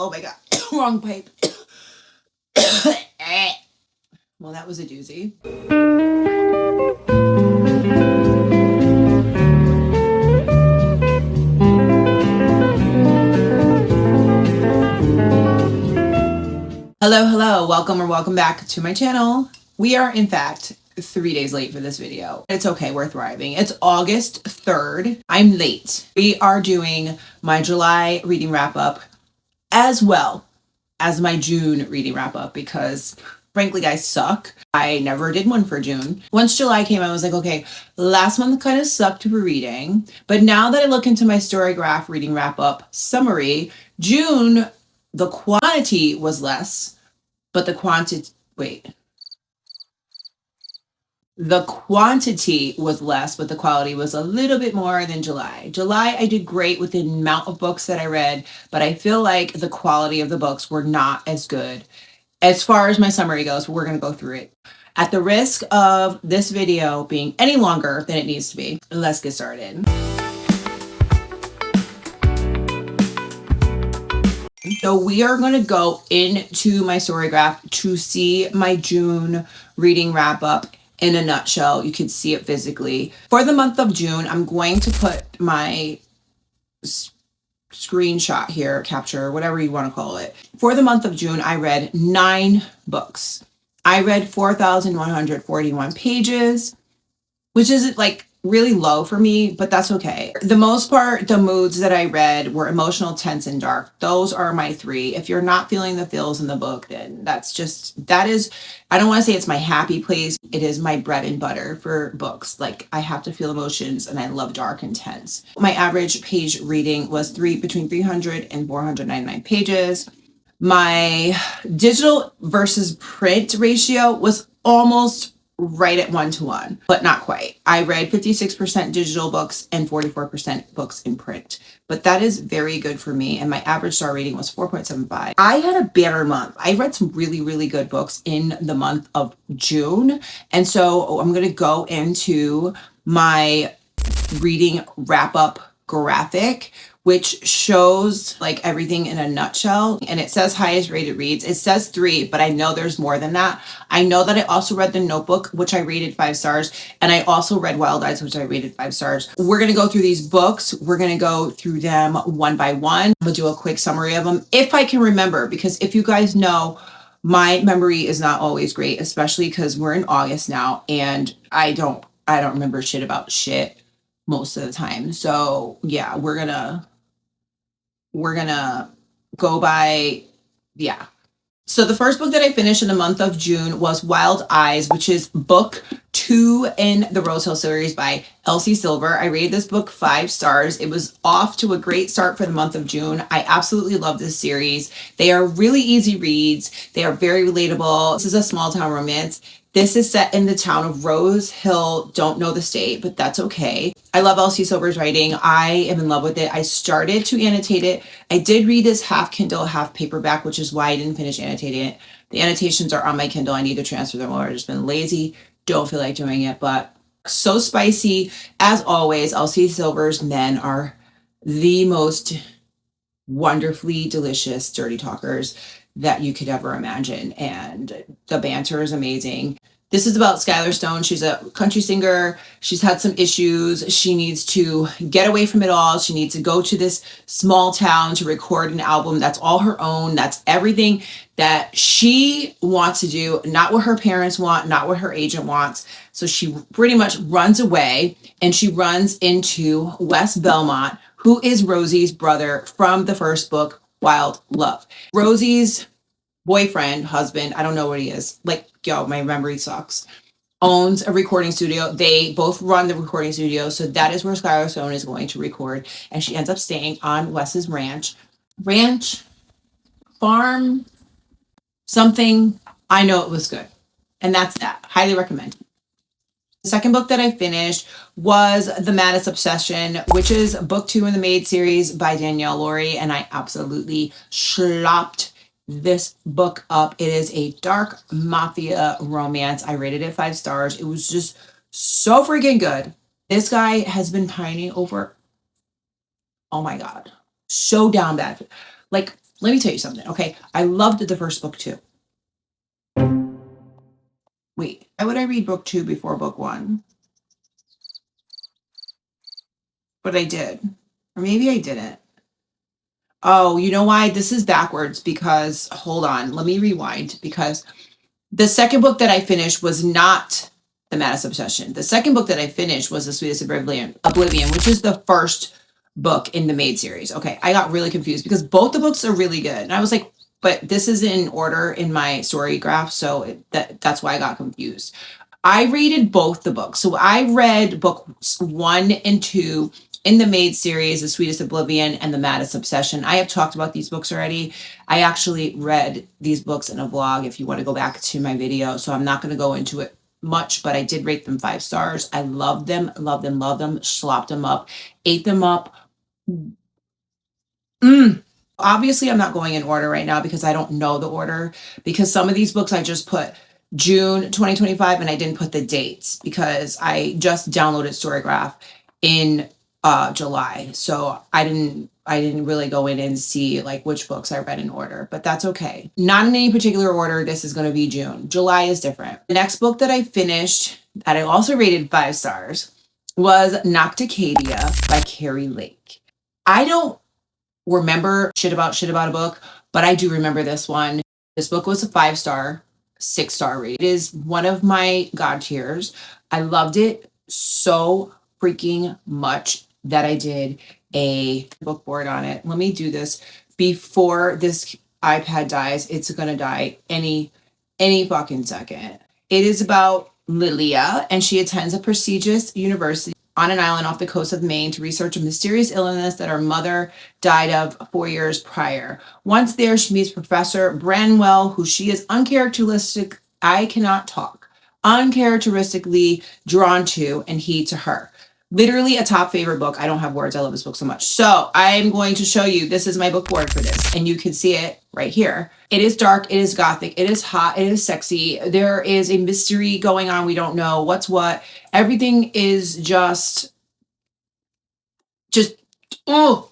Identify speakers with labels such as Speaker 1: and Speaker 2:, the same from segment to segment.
Speaker 1: Oh my God. Wrong pipe. Well, that was a doozy. Hello, hello. Welcome or welcome back to my channel. We are, in fact, 3 days late for this video. It's okay, we're thriving. It's August 3rd. I'm late. We are doing my July reading wrap up as well as my June reading wrap up because frankly, I suck. I never did one for June. Once July came, I was like, okay, last month kind of sucked for reading. But now that I look into my Storygraph reading wrap up summary, June, the quantity was less, but the quantity was less, but the quality was a little bit more than July. July, I did great with the amount of books that I read, but I feel like the quality of the books were not as good. As far as my summary goes, we're going to go through it. At the risk of this video being any longer than it needs to be, let's get started. So we are going to go into my Storygraph to see my June reading wrap up in a nutshell. You can see it physically. For the month of June, I'm going to put my screenshot here, capture, whatever you want to call it. For the month of June, I read 9 books. I read 4,141 pages, which is like really low for me, but that's okay. The most part, the moods that I read were emotional, tense, and dark. Those are my 3. If you're not feeling the feels in the book, then that is, I don't want to say it's my happy place. It is my bread and butter for books. Like I have to feel emotions and I love dark and tense. My average page reading was between 300 and 499 pages. My digital versus print ratio was almost right at 1-to-1, but not quite. I read 56% digital books and 44% books in print, but that is very good for me. And my average star rating was 4.75. I had a banner month. I read some really, really good books in the month of June. And so I'm going to go into my reading wrap up graphic, which shows like everything in a nutshell. And it says highest rated reads. It says 3, but I know there's more than that. I know that I also read The Notebook, which I rated 5 stars. And I also read Wild Eyes, which I rated 5 stars. We're going to go through these books. We're going to go through them one by one. I'm going to do a quick summary of them if I can remember, because if you guys know, my memory is not always great, especially because we're in August now and I don't remember shit about shit most of the time. So yeah, we're gonna go by, yeah. So the first book that I finished in the month of June was Wild Eyes, which is book 2 in the Rose Hill series by Elsie Silver. I rated this book 5 stars. It was off to a great start for the month of June. I absolutely love this series. They are really easy reads. They are very relatable. This is a small town romance. This is set in the town of Rose Hill. Don't know the state, but that's okay. I love Elsie Silver's writing. I am in love with it. I started to annotate it. I did read this half Kindle, half paperback, which is why I didn't finish annotating it. The annotations are on my Kindle. I need to transfer them over. I've just been lazy. Don't feel like doing it, but so spicy. As always, Elsie Silver's men are the most wonderfully delicious dirty talkers that you could ever imagine. And the banter is amazing. This is about Skylar Stone. She's a country singer. She's had some issues. She needs to get away from it all. She needs to go to this small town to record an album that's all her own. That's everything that she wants to do, not what her parents want, not what her agent wants. So she pretty much runs away and she runs into Wes Belmont, who is Rosie's brother from the first book, Wild Love. Rosie's boyfriend, husband, I don't know what he is. Like, yo, my memory sucks. Owns a recording studio. They both run the recording studio. So that is where Skylar Stone is going to record. And she ends up staying on Wes's ranch, farm, something. I know it was good. And that's that. Highly recommend. The second book that I finished was The Maddest Obsession, which is book 2 in the Maid series by Danielle Laurie. And I absolutely slopped this book up. It is a dark mafia romance. I rated it 5 stars. It was just so freaking good. This guy has been pining over, oh my God, so down bad. Like Let me tell you something, okay? I loved the first book too. Wait, why would I read book 2 before book 1? But I did. Or maybe I didn't. Oh, you know why? This is backwards because hold on, let me rewind because the second book that I finished was not The Maddest Obsession. The second book that I finished was The Sweetest Oblivion, which is the first book in the Maid series. Okay, I got really confused because both the books are really good. And I was like, but this is in order in my story graph, so that's why I got confused. I rated both the books. So I read books 1 and 2 in the Maid series, The Sweetest Oblivion and The Maddest Obsession. I have talked about these books already. I actually read these books in a vlog if you want to go back to my video. So I'm not going to go into it much, but I did rate them 5 stars. I loved them, loved them, loved them, slopped them up, ate them up. Obviously, I'm not going in order right now because I don't know the order, because some of these books I just put June 2025 and I didn't put the dates because I just downloaded Storygraph in July. So I didn't really go in and see like which books I read in order, but that's okay. Not in any particular order. This is going to be June. July is different. The next book that I finished that I also rated 5 stars was Nocticadia by Carrie Lake. I don't remember shit about a book, but I do remember this one. This book was a 5-star, 6-star rate. It is one of my god tiers. I loved it so freaking much that I did a book board on it. Let me do this before this iPad dies. It's gonna die any fucking second. It is about Lilia, and she attends a prestigious university on an island off the coast of Maine to research a mysterious illness that her mother died of 4 years prior. Once there, she meets Professor Branwell, who she is uncharacteristically drawn to, and he to her. Literally a top favorite book. I don't have words. I love this book so much. So I'm going to show you, this is my book board for this, and you can see it right here. It is dark, it is gothic, it is hot, it is sexy. There is a mystery going on. We don't know what's what. Everything is just oh,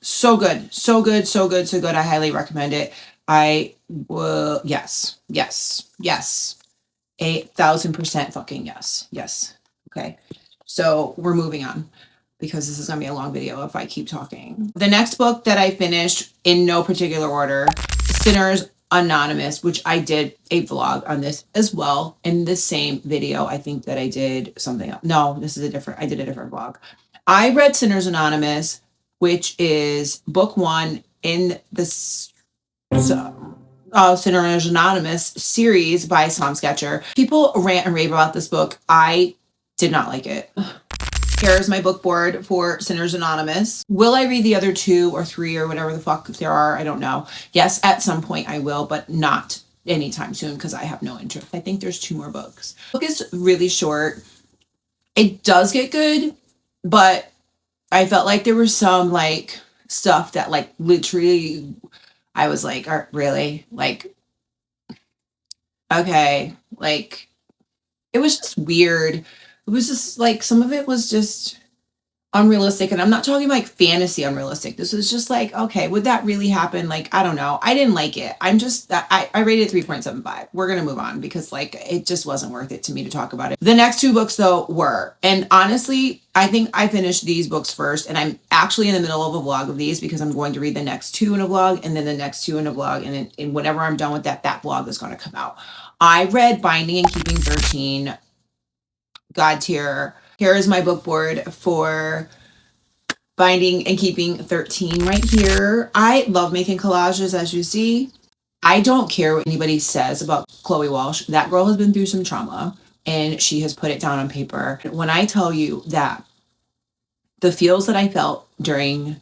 Speaker 1: so good, so good, so good, so good. I highly recommend it. I will, yes, 1,000% fucking yes. Okay. So we're moving on because this is going to be a long video if I keep talking. The next book that I finished in no particular order, Sinners Anonymous, which I did a vlog on this as well in the same video. I think that I did something else. No, I did a different vlog. I read Sinners Anonymous, which is book 1 in this Sinners Anonymous series by Sam Sketcher. People rant and rave about this book. I did not like it. Here's my book board for Sinners Anonymous. Will I read the other 2 or 3 or whatever the fuck there are? I don't know. Yes, at some point I will, but not anytime soon because I have no interest. I think there's 2 more books. The book is really short. It does get good, but I felt like there was some like stuff that like literally I was like, really? Like, okay, like it was just weird. It was just like some of it was just unrealistic, and I'm not talking like fantasy unrealistic. This was just like, okay, would that really happen? Like, I don't know. I didn't like it. I rated 3.75. We're gonna move on because like it just wasn't worth it to me to talk about it. The next 2 books though were, and honestly, I think I finished these books first, and I'm actually in the middle of a vlog of these because I'm going to read the next 2 in a vlog, and then the next 2 in a vlog, and then whenever I'm done with that vlog is going to come out. I read Binding and Keeping 13, god tier. Here is my book board for Binding and Keeping 13 right here. I love making collages, as you see. I don't care what anybody says about Chloe Walsh. That girl has been through some trauma and she has put it down on paper. When I tell you that the feels that I felt during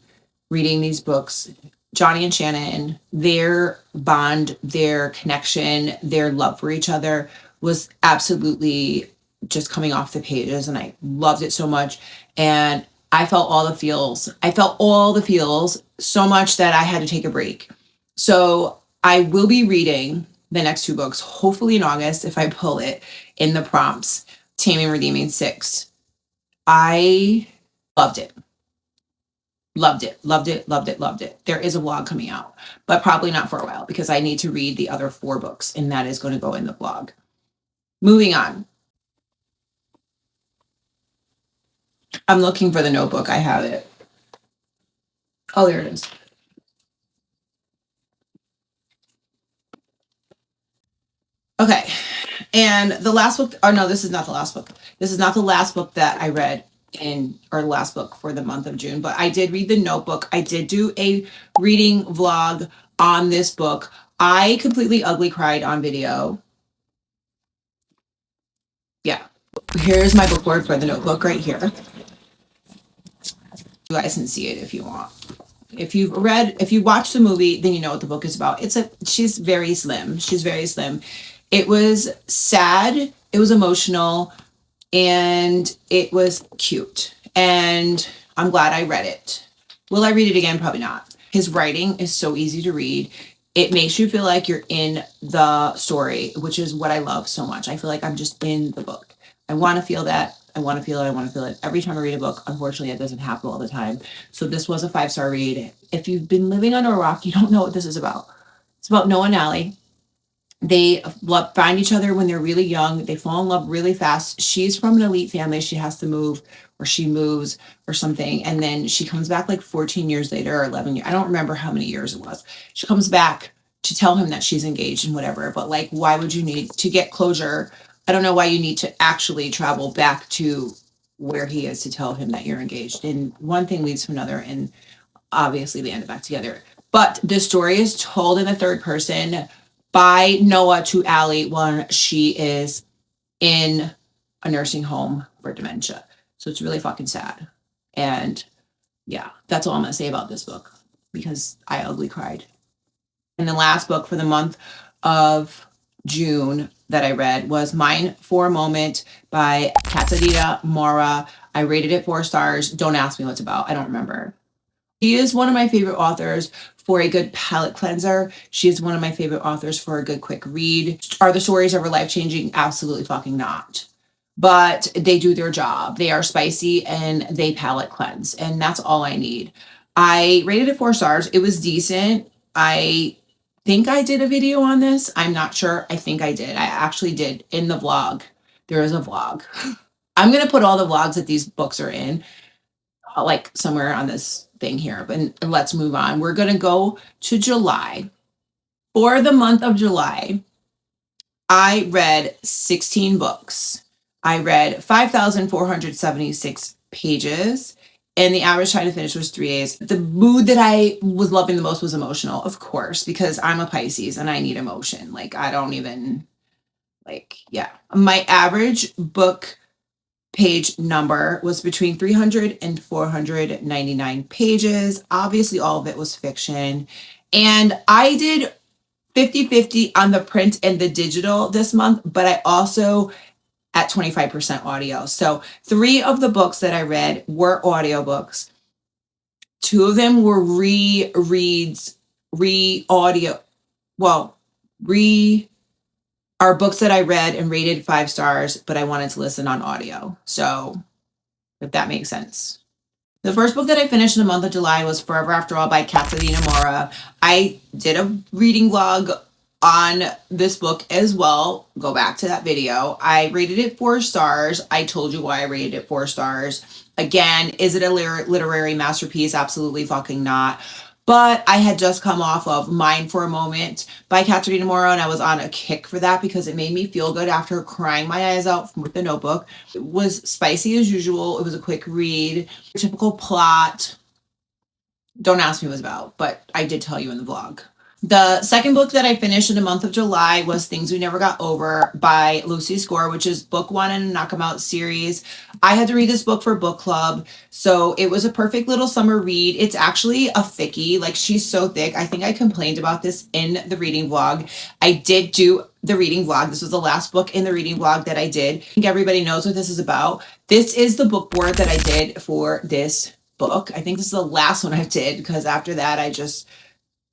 Speaker 1: reading these books, Johnny and Shannon, their bond, their connection, their love for each other was absolutely just coming off the pages, and I loved it so much. And I felt all the feels. I felt all the feels so much that I had to take a break. So I will be reading the next 2 books, hopefully in August, if I pull it in the prompts. Taming and Redeeming 6. I loved it. Loved it, loved it, loved it, loved it. There is a vlog coming out, but probably not for a while because I need to read the other 4 books, and that is going to go in the vlog. Moving on. I'm looking for the notebook. I have it. Oh, there it is. Okay. And the last book, oh no, this is not the last book. This is not the last book that I read in, or last book for the month of June, but I did read The Notebook. I did do a reading vlog on this book. I completely ugly cried on video. Yeah. Here's my book board for The Notebook right here. You guys can see it if you want. If you watch the movie, then you know what the book is about. She's very slim. She's very slim. It was sad. It was emotional. And it was cute. And I'm glad I read it. Will I read it again? Probably not. His writing is so easy to read. It makes you feel like you're in the story, which is what I love so much. I feel like I'm just in the book. I want to feel that. I want to feel it. I want to feel it. Every time I read a book, unfortunately, it doesn't happen all the time. So this was a 5-star read. If you've been living under a rock, you don't know what this is about. It's about Noah and Allie. They find each other when they're really young. They fall in love really fast. She's from an elite family. She has to move, or she moves or something. And then she comes back like 14 years later or 11 years. I don't remember how many years it was. She comes back to tell him that she's engaged and whatever. But like, why would you need to get closure? I don't know why you need to actually travel back to where he is to tell him that you're engaged. And one thing leads to another. And obviously they ended back together. But the story is told in the third person by Noah to Allie when she is in a nursing home for dementia. So it's really fucking sad. And yeah, that's all I'm going to say about this book because I ugly cried. And the last book for the month of June that I read was Mine for a Moment by Katarina Mora. I rated it 4 stars. Don't ask me what it's about. I don't remember. She is one of my favorite authors for a good palate cleanser. She is one of my favorite authors for a good quick read. Are the stories ever life-changing? Absolutely fucking not. But they do their job. They are spicy and they palate cleanse. And that's all I need. I rated it 4 stars. It was decent. I think I did a video on this. I'm not sure. I think I did. I actually did in the vlog. There is a vlog. I'm going to put all the vlogs that these books are in like somewhere on this thing here, but let's move on. We're going to go to July. For the month of July, I read 16 books. I read 5,476 pages, and the average time to finish was 3 days. The mood that I was loving the most was emotional, of course, because I'm a Pisces and I need emotion. Like, I don't even, like, yeah. My average book page number was between 300 and 499 pages. Obviously, all of it was fiction. And I did 50-50 on the print and the digital this month, but I also at 25% audio. So 3 of the books that I read were audiobooks. 2 of them were rereads, re-audio, well, are books that I read and rated 5 stars, but I wanted to listen on audio. So if that makes sense. The first book that I finished in the month of July was Forever After All by Katarina Mora. I did a reading vlog on this book as well. Go back to that video. I rated it 4 stars. I told you why I rated it 4 stars. Again, is it a literary masterpiece? Absolutely fucking not. But I had just come off of Mine for a Moment by Katarina Mora, and I was on a kick for that because it made me feel good after crying my eyes out with The Notebook. It was spicy as usual. It was a quick read. Typical plot. Don't ask me what it was about, but I did tell you in the vlog. The second book that I finished in the month of July was Things We Never Got Over by Lucy Score, which is book 1 in a Knock 'em Out series. I had to read this book for book club, so it was a perfect little summer read. It's actually a thickie. Like, she's so thick. I think I complained about this in the reading vlog. I did do the reading vlog. This was the last book in the reading vlog that I did. I think everybody knows what this is about. This is the book board that I did for this book. I think this is the last one I did because after that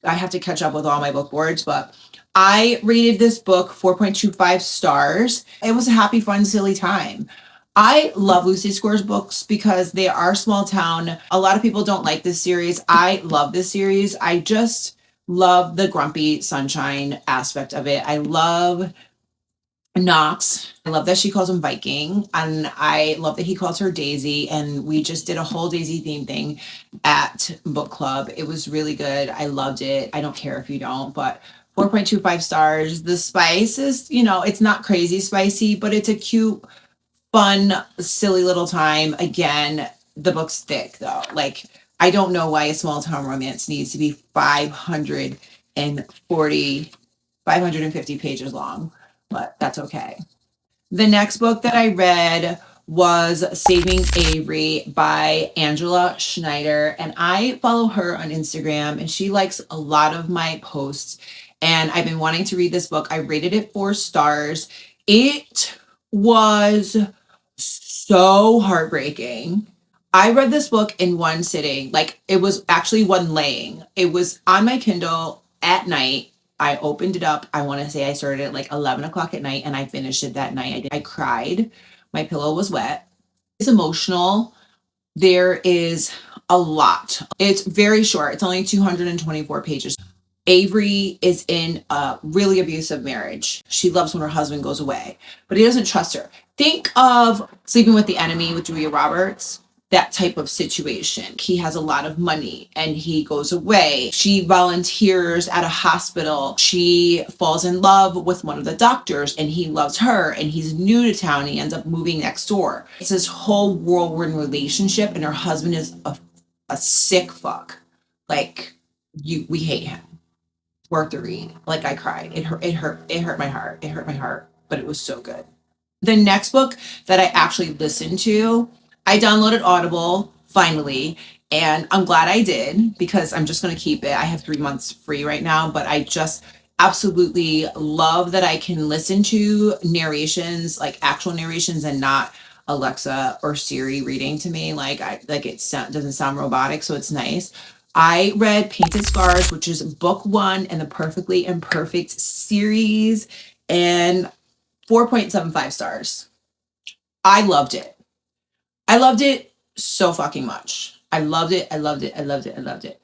Speaker 1: I have to catch up with all my book boards, but I rated this book 4.25 stars. It was a happy, fun, silly time. I love Lucy Score's books because they are small town. A lot of people don't like this series. I love this series. I just love the grumpy sunshine aspect of it. I love Knox. I love that she calls him Viking. And I love that he calls her Daisy. And we just did a whole Daisy theme thing at book club. It was really good. I loved it. I don't care if you don't, but 4.25 stars. The spice is, it's not crazy spicy, but it's a cute, fun, silly little time. Again, the book's thick though. Like, I don't know why a small town romance needs to be 550 pages long, but that's okay. The next book that I read was Saving Avery by Angela Schneider. And I follow her on Instagram and she likes a lot of my posts. And I've been wanting to read this book. I rated it 4 stars. It was so heartbreaking. I read this book in one sitting. Like, it was actually one laying. It was on my Kindle at night. I opened it up. I want to say I started at like 11 o'clock at night and I finished it that night. I cried. My pillow was wet. It's emotional. There is a lot. It's very short. It's only 224 pages. Avery is in a really abusive marriage. She loves when her husband goes away, but he doesn't trust her. Think of Sleeping with the Enemy with Julia Roberts. That type of situation. He has a lot of money and he goes away. She volunteers at a hospital. She falls in love with one of the doctors and he loves her and he's new to town. He ends up moving next door. It's this whole whirlwind relationship and her husband is a sick fuck. Like, we hate him. Worth the read. Like, I cried. It hurt my heart, but it was so good. The next book that I actually listened to, I downloaded Audible finally, and I'm glad I did because I'm just going to keep it. I have 3 months free right now, but I just absolutely love that I can listen to narrations, like actual narrations, and not Alexa or Siri reading to me. Like, doesn't sound robotic, so it's nice. I read Painted Scars, which is book 1 in the Perfectly Imperfect series, and 4.75 stars. I loved it. I loved it so fucking much. I loved it. I loved it. I loved it. I loved it.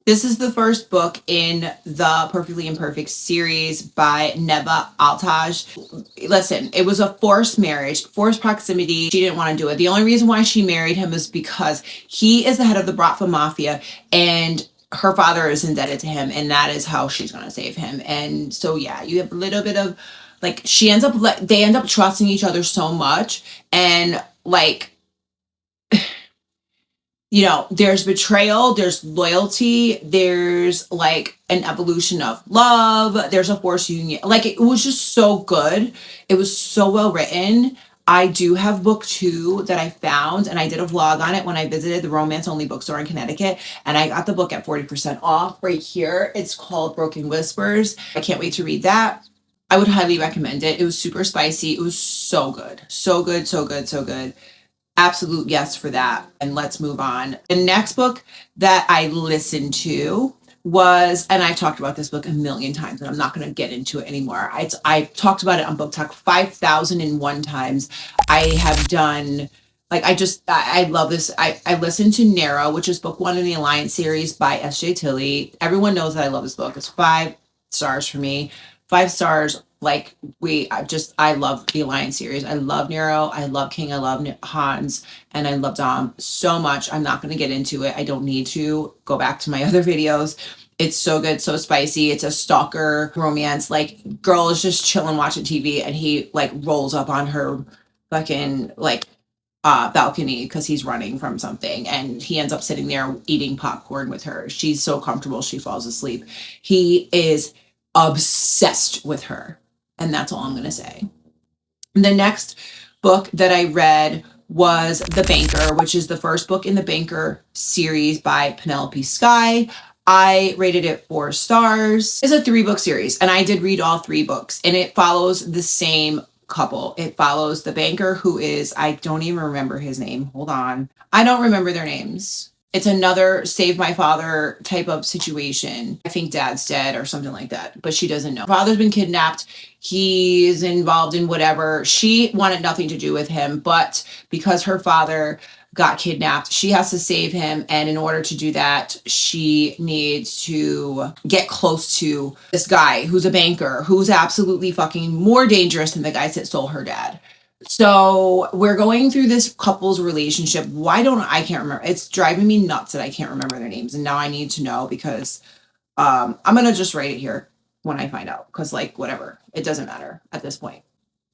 Speaker 1: This is the first book in the Perfectly Imperfect series by Neva Altaj. Listen, it was a forced marriage, forced proximity. She didn't want to do it. The only reason why she married him is because he is the head of the Bratva Mafia and her father is indebted to him, and that is how she's going to save him. And so, yeah, you have a little bit of, like, they end up trusting each other so much, and, like, there's betrayal, there's loyalty, there's like an evolution of love, there's a forced union. Like, it was just so good. It was so well written. I do have book 2 that I found, and I did a vlog on it when I visited the romance only bookstore in Connecticut, and I got the book at 40% off right here. It's called Broken Whispers. I can't wait to read that. I would highly recommend it. It was super spicy. It was so good. So good, so good, so good. Absolute yes for that. And let's move on. The next book that I listened to was, and I've talked about this book a million times, and I'm not going to get into it anymore. I talked about it on Book Talk 5,001 times. I have done, like, I love this. I listened to Narrow, which is book 1 in the Alliance series by S.J. Tilley. Everyone knows that I love this book. It's 5 stars for me. 5 stars. Like, I love the Alliance series. I love Nero. I love King. I love Hans. And I love Dom so much. I'm not going to get into it. I don't need to. Go back to my other videos. It's so good, so spicy. It's a stalker romance. Like, girl is just chilling watching TV and he, like, rolls up on her fucking, like, balcony because he's running from something, and he ends up sitting there eating popcorn with her. She's so comfortable she falls asleep. He is obsessed with her. And that's all I'm going to say. The next book that I read was The Banker, which is the first book in the Banker series by Penelope Sky. I rated it 4 stars. It's a 3-book series, and I did read all 3 books, and it follows the same couple. It follows the banker who is, I don't even remember his name. Hold on. I don't remember their names. It's another save my father type of situation. I think dad's dead or something like that, but she doesn't know. Father's been kidnapped. He's involved in whatever. She wanted nothing to do with him, but because her father got kidnapped, she has to save him. And in order to do that, she needs to get close to this guy who's a banker, who's absolutely fucking more dangerous than the guys that stole her dad. So we're going through this couple's relationship. I can't remember. It's driving me nuts that I can't remember their names. And now I need to know because I'm going to just write it here when I find out. Because, like, whatever. It doesn't matter at this point.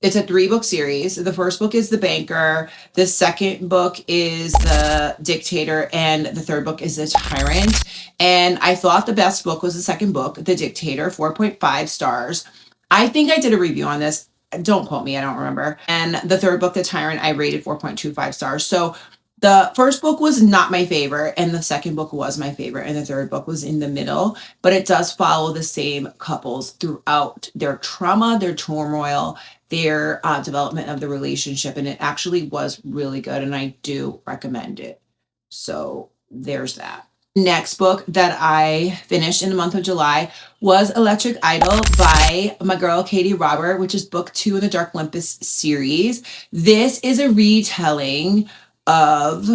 Speaker 1: It's a 3-book series. The first book is The Banker. The second book is The Dictator. And the third book is The Tyrant. And I thought the best book was the second book, The Dictator, 4.5 stars. I think I did a review on this. Don't quote me, I don't remember. And the third book, The Tyrant, I rated 4.25 stars. So the first book was not my favorite, and the second book was my favorite, and the third book was in the middle. But it does follow the same couples throughout their trauma, their turmoil, their development of the relationship. And it actually was really good, and I do recommend it. So there's that. Next book that I finished in the month of July was Electric Idol by my girl Katie Robert, which is book 2 in the Dark Olympus series. This is a retelling of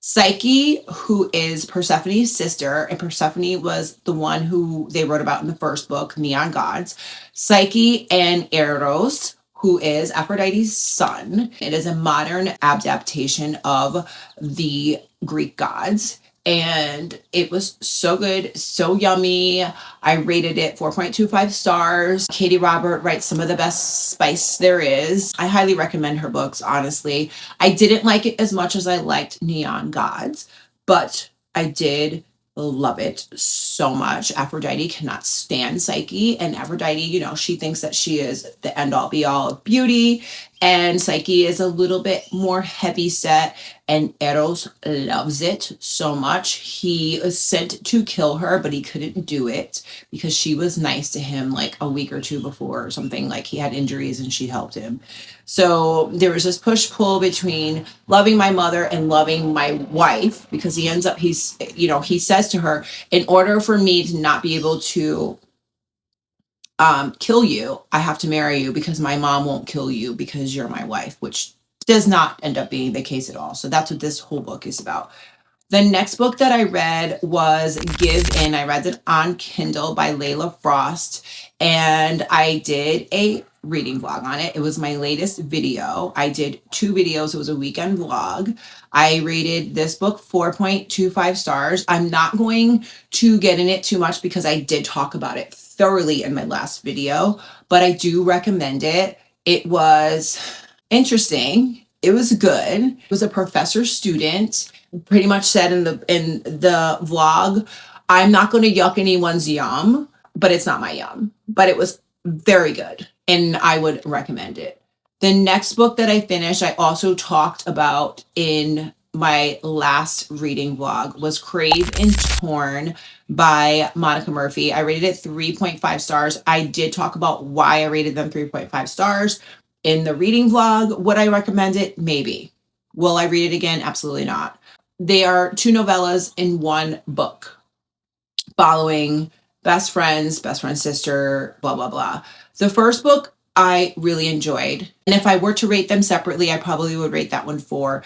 Speaker 1: Psyche, who is Persephone's sister, and Persephone was the one who they wrote about in the first book, Neon Gods. Psyche and Eros, who is Aphrodite's son. It is a modern adaptation of the Greek gods. And it was so good, so yummy. I rated it 4.25 stars. Katie Robert writes some of the best spice there is. I highly recommend her books, honestly. I didn't like it as much as I liked Neon Gods, but I did love it so much. Aphrodite cannot stand Psyche, and Aphrodite, she thinks that she is the end all be all of beauty, and Psyche is a little bit more heavy set, and Eros loves it so much. He was sent to kill her, but he couldn't do it because she was nice to him like a week or two before or something. Like, he had injuries and she helped him. So there was this push-pull between loving my mother and loving my wife, because he says to her, in order for me to not be able to kill you, I have to marry you, because my mom won't kill you because you're my wife, which does not end up being the case at all. So that's what this whole book is about. The next book that I read was Give In. I read it on Kindle by Layla Frost, and I did a reading vlog on it. It was my latest video. I did 2 videos. It was a weekend vlog. I rated this book 4.25 stars. I'm not going to get in it too much because I did talk about it thoroughly in my last video, but I do recommend it. It was interesting. It was good. It was a professor student. Pretty much said in the vlog, I'm not going to yuck anyone's yum, but it's not my yum. But it was very good, and I would recommend it. The next book that I finished, I also talked about in my last reading vlog, was Crave and Torn by Monica Murphy. I rated it 3.5 stars. I did talk about why I rated them 3.5 stars in the reading vlog. Would I recommend it? Maybe. Will I read it again? Absolutely not. They are 2 novellas in one book, following best friends, sister, blah, blah, blah. The first book I really enjoyed. And if I were to rate them separately, I probably would rate that one 4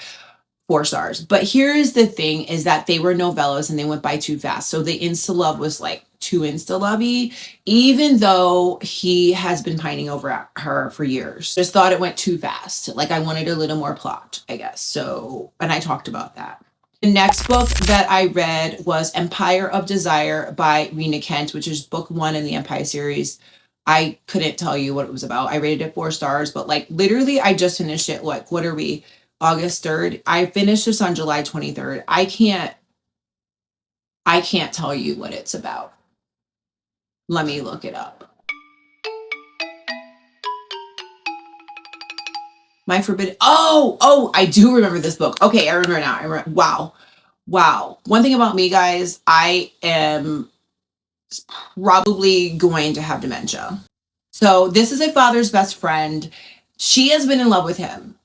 Speaker 1: stars. But here is the thing, is that they were novellas and they went by too fast. So the insta-love was like too insta-lovey, even though he has been pining over her for years. Just thought it went too fast. Like, I wanted a little more plot, I guess. So, and I talked about that. The next book that I read was Empire of Desire by Rena Kent, which is book 1 in the Empire series. I couldn't tell you what it was about. I rated it 4 stars, but like literally I just finished it. Like, what are we? August 3rd. I finished this on July 23rd. I can't tell you what it's about. Let me look it up. My Forbidden. Oh, I do remember this book. Okay, I remember now. Wow. One thing about me, guys, I am probably going to have dementia. So this is a father's best friend. She has been in love with him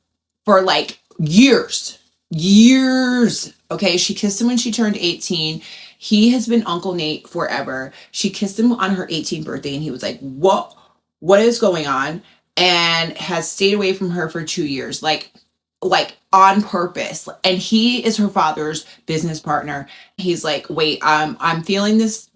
Speaker 1: for like years. years. Okay, she kissed him when she turned 18. He has been Uncle Nate forever. She kissed him on her 18th birthday, and he was like, what is going on? And has stayed away from her for 2 years, like on purpose. And he is her father's business partner. He's like, wait, I'm feeling these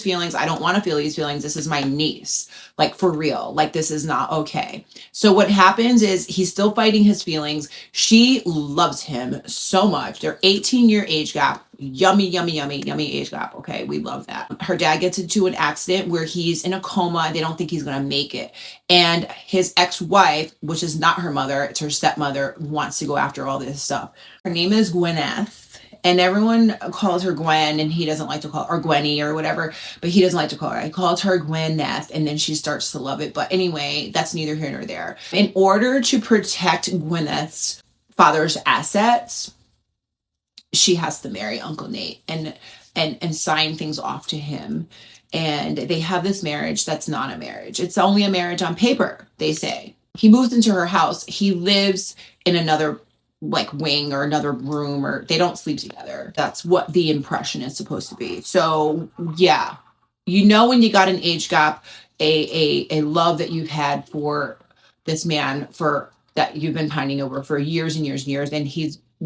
Speaker 1: feelings. I don't want to feel these feelings. This is my niece. Like, for real. Like, this is not okay. So what happens is he's still fighting his feelings. She loves him so much. They're 18-year age gap. Yummy, yummy, yummy, yummy age gap. Okay, we love that. Her dad gets into an accident where he's in a coma. They don't think he's going to make it. And his ex-wife, which is not her mother, it's her stepmother, wants to go after all this stuff. Her name is Gwyneth. And everyone calls her Gwen, and he doesn't like to call her, or Gwenny or whatever, but he doesn't like to call her. He calls her Gwyneth, and then she starts to love it. But anyway, that's neither here nor there. In order to protect Gwyneth's father's assets, she has to marry Uncle Nate and sign things off to him. And they have this marriage that's not a marriage. It's only a marriage on paper, they say. He moves into her house. He lives in another like wing or another room, or they don't sleep together. That's what the impression is supposed to be. So yeah, you know, when you got an age gap, a love that you've had for this man for that you've been pining over for years and years and years, and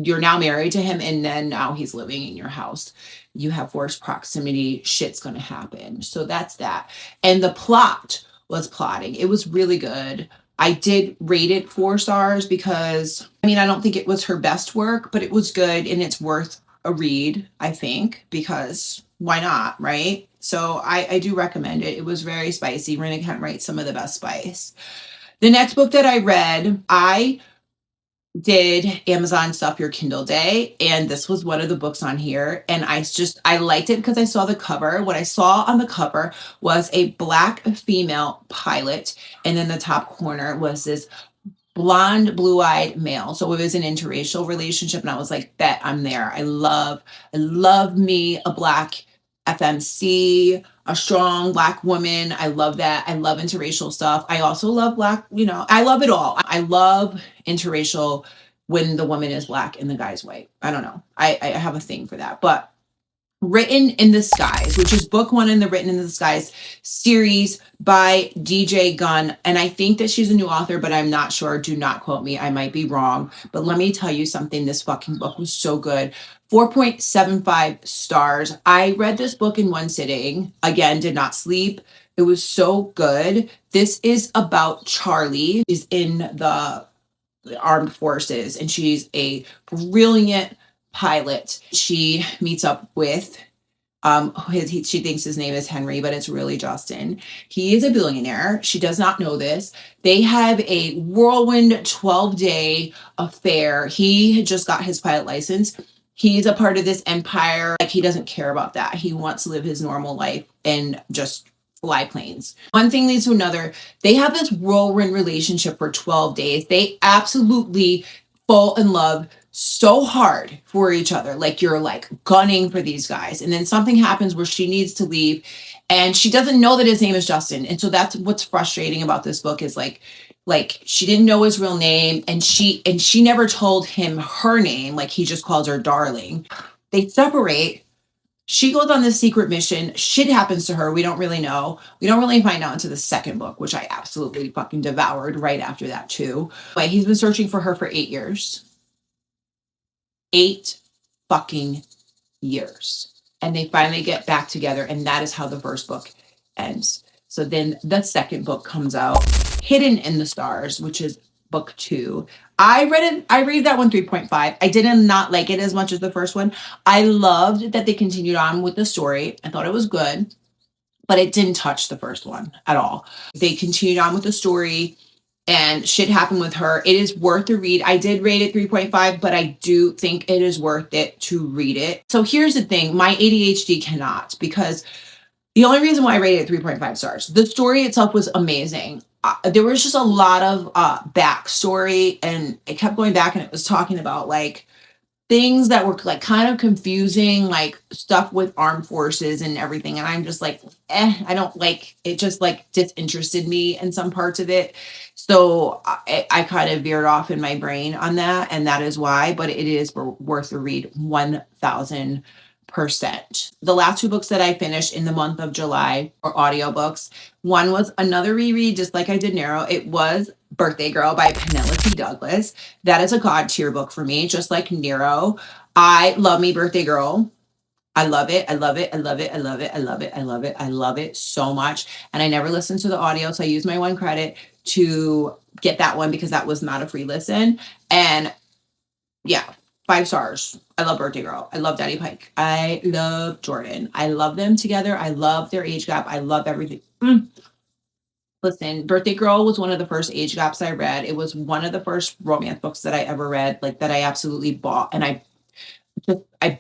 Speaker 1: you're now married to him, and then now he's living in your house. You have forced proximity, shit's gonna happen. So that's that. And the plot was plotting. It was really good. I did rate it 4 stars because, I mean, I don't think it was her best work, but it was good, and it's worth a read, I think, because why not, right? So I do recommend it. It was very spicy. Rena Kent writes some of the best spice. The next book that I read, I did Amazon Stuff Your Kindle Day, and this was one of the books on here, and I liked it because I saw the cover. What I saw on the cover was a Black female pilot, and in the top corner was this blonde, blue-eyed male. So it was an interracial relationship, and I was like, bet I'm there. I love me a Black FMC, a strong Black woman. I love that. I love interracial stuff. I also love Black, I love it all. I love interracial when the woman is Black and the guy's white. I don't know. I have a thing for that. But Written in the Skies, which is book 1 in the Written in the Skies series by DJ Gunn. And I think that she's a new author, but I'm not sure. Do not quote me. I might be wrong. But let me tell you something. This fucking book was so good. 4.75 stars. I read this book in one sitting. Again, did not sleep. It was so good. This is about Charlie. She's in the armed forces, and she's a brilliant pilot. She meets up with she thinks his name is Henry, but it's really Justin. He is a billionaire. She does not know this. They have a whirlwind 12-day affair. He had just got his pilot license. He's a part of this empire. Like, he doesn't care about that. He wants to live his normal life and just fly planes. One thing leads to another. They have this whirlwind relationship for 12 days. They absolutely fall in love so hard for each other. Like, you're like gunning for these guys. And then something happens where she needs to leave, and she doesn't know that his name is Justin. And so that's what's frustrating about this book is like she didn't know his real name, and she never told him her name. Like, he just calls her darling. They separate. She goes on this secret mission. Shit happens to her. We don't really know. We don't really find out until the second book, which I absolutely fucking devoured right after that too. But he's been searching for her for 8 years. 8 fucking years. And they finally get back together, and that is how the first book ends. So then the second book comes out, Hidden in the Stars, which is book 2. I read that one 3.5. I did not like it as much as the first one. I loved that they continued on with the story. I thought it was good, but it didn't touch the first one at all. They continued on with the story, and shit happened with her. It is worth a read. I did rate it 3.5, but I do think it is worth it to read it. So here's the thing. My ADHD cannot, because the only reason why I rated it 3.5 stars, the story itself was amazing. There was just a lot of backstory, and it kept going back, and it was talking about like things that were like kind of confusing, like stuff with armed forces and everything. And I'm just like, I don't like it, just like disinterested me in some parts of it. So I kind of veered off in my brain on that. And that is why, but it is worth a read 1000%. The last two books that I finished in the month of July are audiobooks. One was another reread, just like I did Narrow. It was Birthday Girl by Penelope Douglas. That is a god tier book for me, just like Nero. I love me Birthday Girl. I love it. I love it. I love it. I love it. I love it. I love it. I love it so much. And I never listened to the audio. So I used my one credit to get that one because that was not a free listen. And yeah, 5 stars. I love Birthday Girl. I love Daddy Pike. I love Jordan. I love them together. I love their age gap. I love everything. Listen, Birthday Girl was one of the first age gaps I read. It was one of the first romance books that I ever read, like that I absolutely bought. And I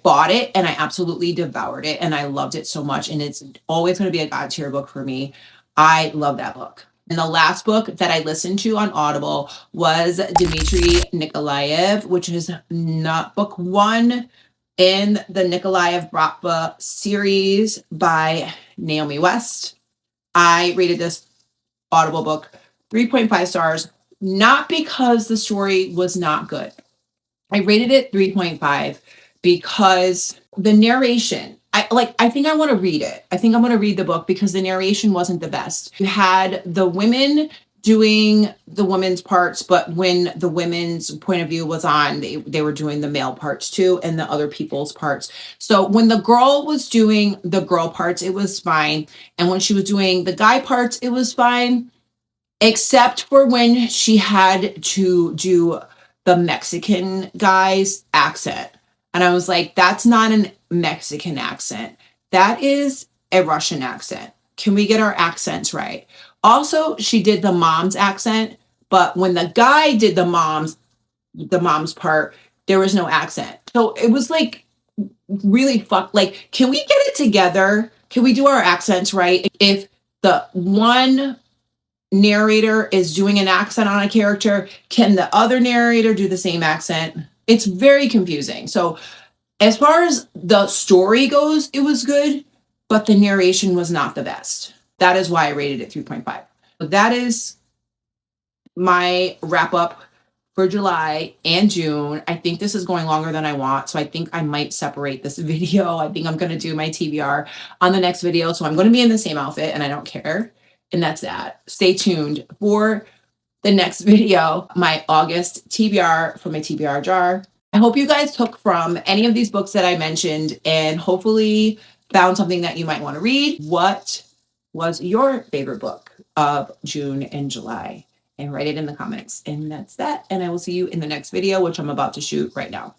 Speaker 1: bought it and I absolutely devoured it. And I loved it so much. And it's always going to be a god tier book for me. I love that book. And the last book that I listened to on Audible was Dmitry Nikolaev, which is not book one in the Nikolaev Bratva series by Naomi West. I rated this Audible book 3.5 stars, not because the story was not good. I rated it 3.5 because the narration, I think I want to read it. I think I'm going to read the book because the narration wasn't the best. You had the women doing the women's parts, but when the women's point of view was on, they were doing the male parts too and the other people's parts. So when the girl was doing the girl parts, it was fine. And when she was doing the guy parts, it was fine, except for when she had to do the Mexican guy's accent. And I was like, that's not a Mexican accent. That is a Russian accent. Can we get our accents right? Also, she did the mom's accent, but when the guy did the mom's part, there was no accent. So it was like really like, can we get it together? Can we do our accents right? If the one narrator is doing an accent on a character, can the other narrator do the same accent? It's very confusing. So as far as the story goes, it was good, but the narration was not the best. That is why I rated it 3.5. So that is my wrap up for July and June. I think this is going longer than I want, so I think I might separate this video. I think I'm going to do my TBR on the next video. So I'm going to be in the same outfit and I don't care. And that's that. Stay tuned for the next video, my August TBR from my TBR jar. I hope you guys took from any of these books that I mentioned and hopefully found something that you might want to read. What was your favorite book of June and July? And write it in the comments. And that's that. And I will see you in the next video, which I'm about to shoot right now.